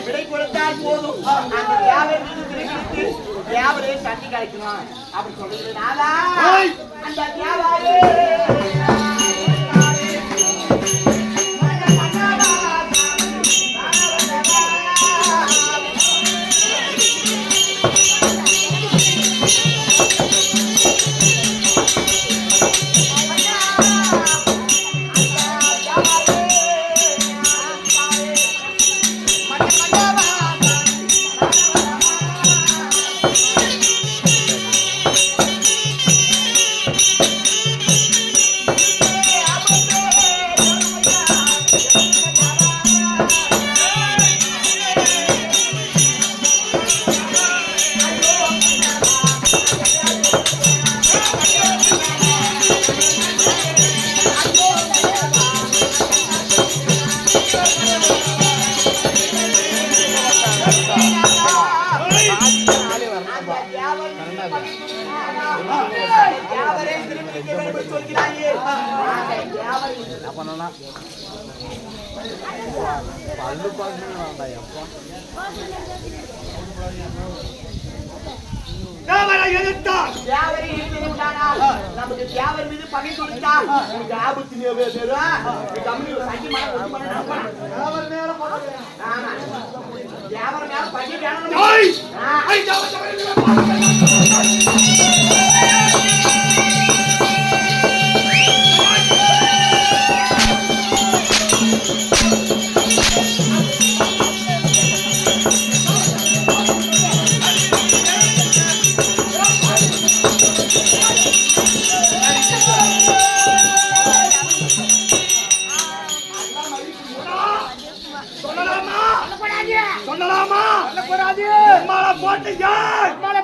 விடை கொடுத்தால் போதும் அந்த வியாபாரே தண்ணி கிடைக்கணும் அப்படி சொல்றதுனால அந்த வியாபாரே நமக்கு தியாவர் மீது பகை கொடுத்தா ஆபத்து தியாவர் மேல பகை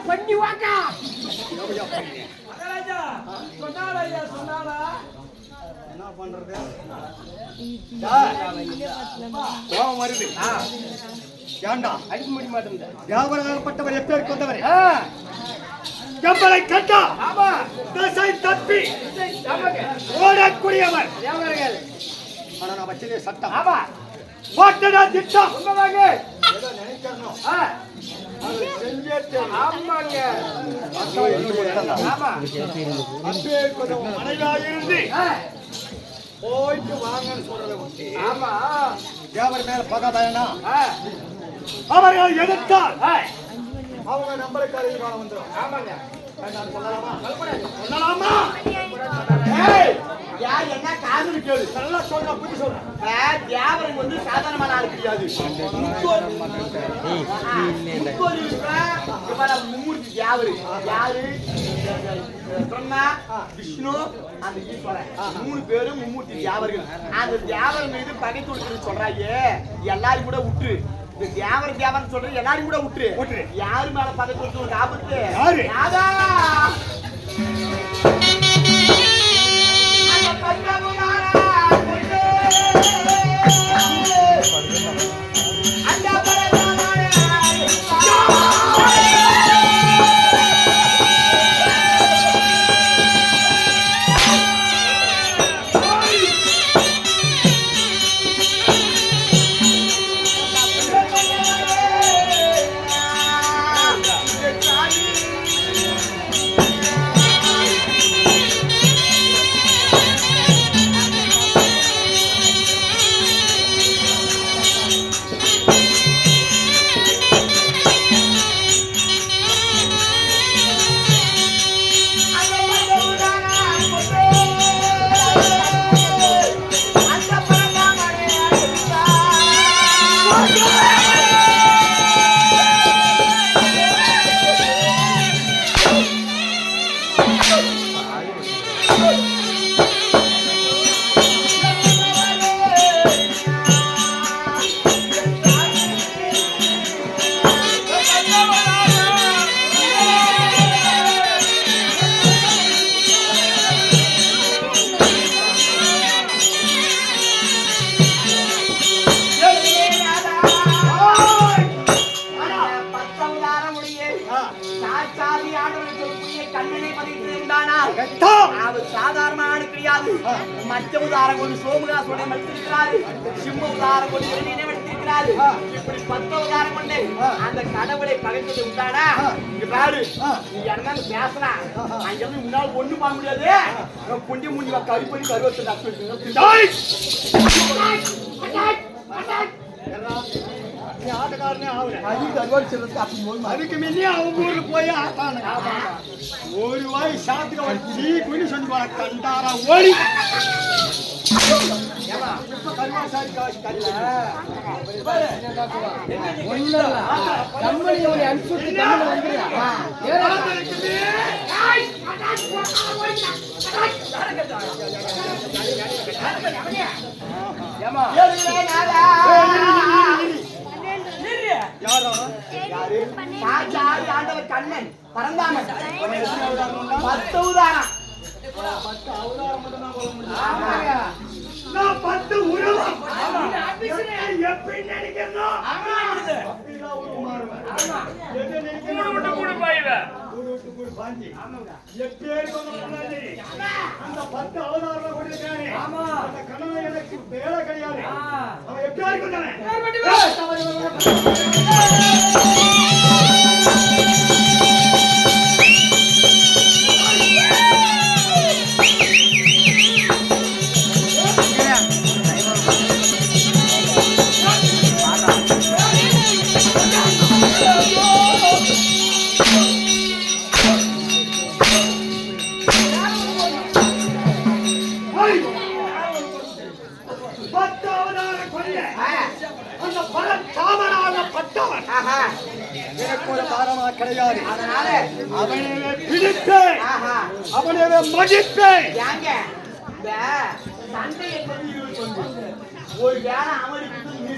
பண்ணி வாங்க என்ன பண்றது கோபம் வருது ஏண்டா அடிக்க முடிய மாட்டேங்குது வியாபாரப்பட்டவர் எப்பேர் கொண்டவர் கம்பளை கட்டா திசை தப்பி ஓடக்கூடியவர் ஆனா நான் வச்சதே சட்டம் ஆமா ஓட்டடா திட்டம் உண்மைதாங்க ஏதோ நினைக்கணும் ஆமாங்க ஆமா அப்பேர் கொஞ்சம் மனைவியாக இருந்து போயிட்டு வாங்கன்னு சொல்றத விட்டு ஆமா வியாபாரம் மேல பகாதாயனா அவர்கள் எதிர்த்தால் அவங்க நம்பருக்காரங்க காலம் வந்துடும் ஆமாங்க சொல்லலாமா என்ன காதல் கேளு நல்லா சொல்ற புத்தி சொல்றேன் வியாபாரம் வந்து சாதாரணமான ஆள் கிடையாது மும்மூர்த்தி வியாபாரி யாரு பிரம்மா விஷ்ணு அந்த ஈஸ்வரன் 3 பேரும் மும்மூர்த்தி வியாபாரிகள் அந்த வியாபாரம் மீது பகை கொடுக்குன்னு சொல்றாங்க எல்லாரும் கூட விட்டுரு இந்த வியாபாரம் சொல்றது எல்லாரும் கூட விட்டுரு யாரு மேல பகை கொடுத்து ஒரு ஆபத்து அவர் சாதாரணமான கிடையாது. மற்ற உதாரம் கொண்டு சோமுகாசுடைய மறுத்திருக்கிறாரு, சிம்ம உதாரம் கொண்டு நினைவெடுத்திருக்கிறாரு. இப்படி 10 உதாரம் கொண்டு அந்த கடவுளை பகைத்து விட்டானா, இங்க பாரு நீ என்ன பேசுனா அங்கிருந்து முன்னால் ஒண்ணு பண்ண முடியாது. புண்டி முண்டி கறி பண்ணி கருவத்தை ஆட்டக்காரனே அதுக்கு முன்னே அவங்க ஊர்ல போய் ஆட்டானு ஒரு வாய் சாத்துக்க வச்சு குனி சொல்லி போற கண்டாரா ஓடி கருவாசாரி காசு கல்ல ஆண்டவர் கண்ணன் பரந்தாமன் 10 உதாரம் 10 அவதாரம் மட்டும் தான் சொல்ல முடியும். 10 உருவம் எப்படி நினைக்கிறோம் அந்த 10 அவதாரம் கொடுத்தானே அந்த கணவன் எனக்கு வேலை கிடையாது. அவன் எப்படி இருக்கானே கிடையாது. அதனால அவனை பிடிப்பேன், அவனை மதிப்பேன். சண்டை என்பது ஒரு வேலை அமரிக்கு நீ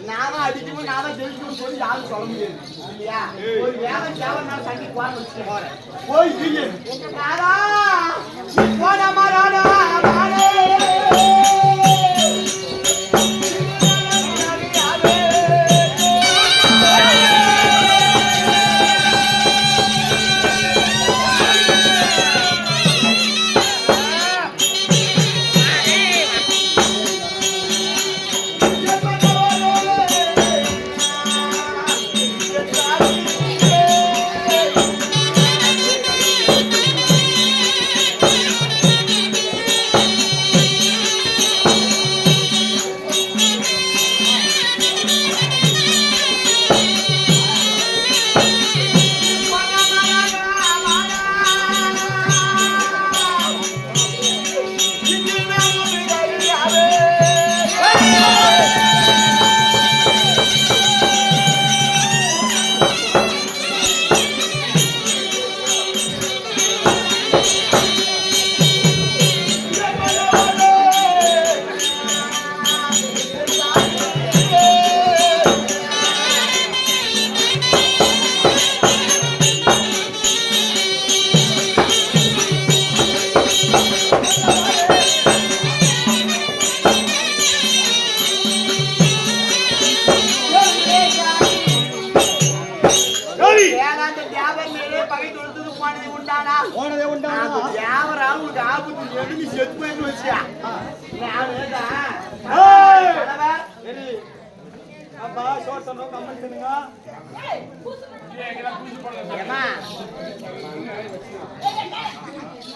நாம அடிக்கணும் நாம ஜெயிக்கணும் சொல்லி யாரும் சொல்ல முடியாது இல்லையா? ஒரு வேலை தேவை சண்டை போறேன் போய்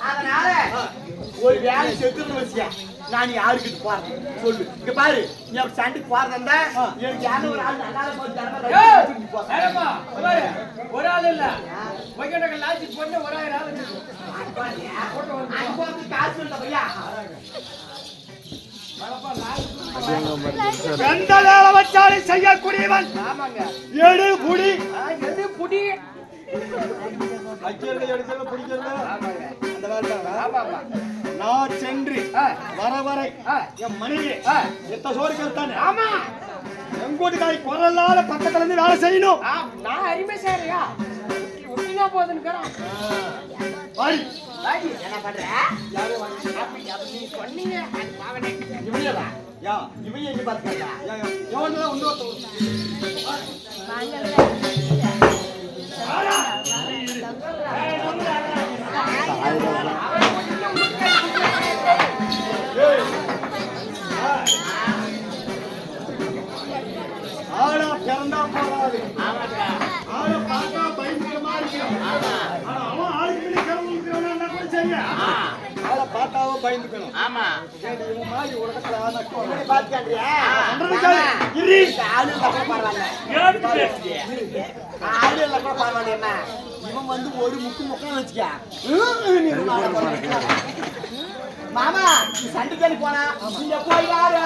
அதனால ஒரு வேலை செத்துன்னு வச்சியா நான் யாருக்கு போறேன் சொல்லு. இங்க பாரு நீ சண்டைக்கு போறதா எனக்கு யாரும் ஒரு ஆள் நல்லா ஒரு ஆள் இல்ல பொண்ணு ஒரு ஆள் காசு இல்ல பையா எந்த வேலை வச்சாலும் செய்யக்கூடியவன். எடு புடி எது புடி நான் சென்று வர வரை என் மனைவி எத்த சோறு கேட்டானே எங்கூட்டுக்காய் குரலால பக்கத்துல இருந்து வேலை செய்யணும். நான் அருமை சாரியா ஒட்டினா போதுன்னு என்ன பண்ற நீ சொன்னீங்க இவன் எங்க பாத்துக்கா திறந்தா போறாது. ஆமாக்கா. ஆளை பார்த்தா பயங்கரமா இருக்கும். ஆமா. ஆனா அவன் ஆளுக்கு பின்னாடி கிளம்பி நிக்கிறவனா கூட சரியா. ஆளை பார்த்தாவோ பயந்துக்கணும். ஆமா. ஏடி இவன் மாதிரி உலகத்துல ஆனாக்கோ. நீ பாத்துக்கறியா? இரு. ஆளு இல்ல கூட பரவாயில்ல. ஆளு இல்ல கூட பரவாயில்ல. என்ன இவன் வந்து ஒரு முக்கா வச்சுக்க. மாமா நீ சண்டைக்கு போனா நீங்க போய் யாரு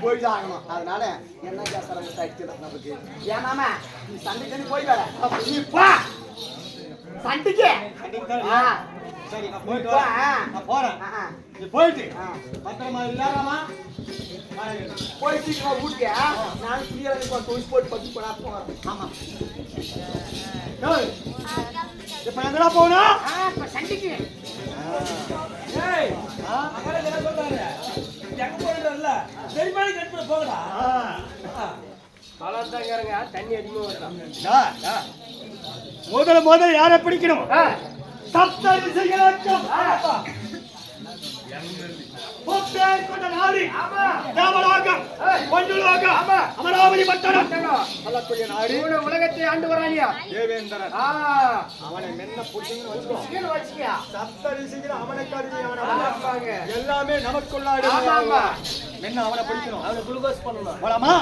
போய்தான் ஆகணும். அதனால என்ன நமக்கு ஏனாமா நீ சண்டைக்கு போய் வர நீ பா சண்டைக்கு. சரி நான் போயிட்டு வரேன். நான் போறேன். நீ போயிட்டு பத்திரமா இல்லாமா போய் சீக்கிரம் ஊட்டியா நான் கீழே தோசி போட்டு பத்தி போனா போறேன். ஆமா இப்ப எங்கடா போகணும்? சண்டைக்கு. தண்ணி அதிகமா முதல்ல யாரை பிடிக்கணும்? சப்த திசைகளுக்கும் அமராவதி பட்டணம் உலகத்தை ஆண்டு வரானியா தேவேந்திரன். அவனை மென்ன புடிச்சுன்னு வச்சுக்கோ. சப்த ரிஷிகள் அவனை கருதி எல்லாமே நமக்குள்ளாடு. மென்ன அவனை பிடிக்கணும். அவனை குளுக்கோஸ் பண்ணணும். போலாமா?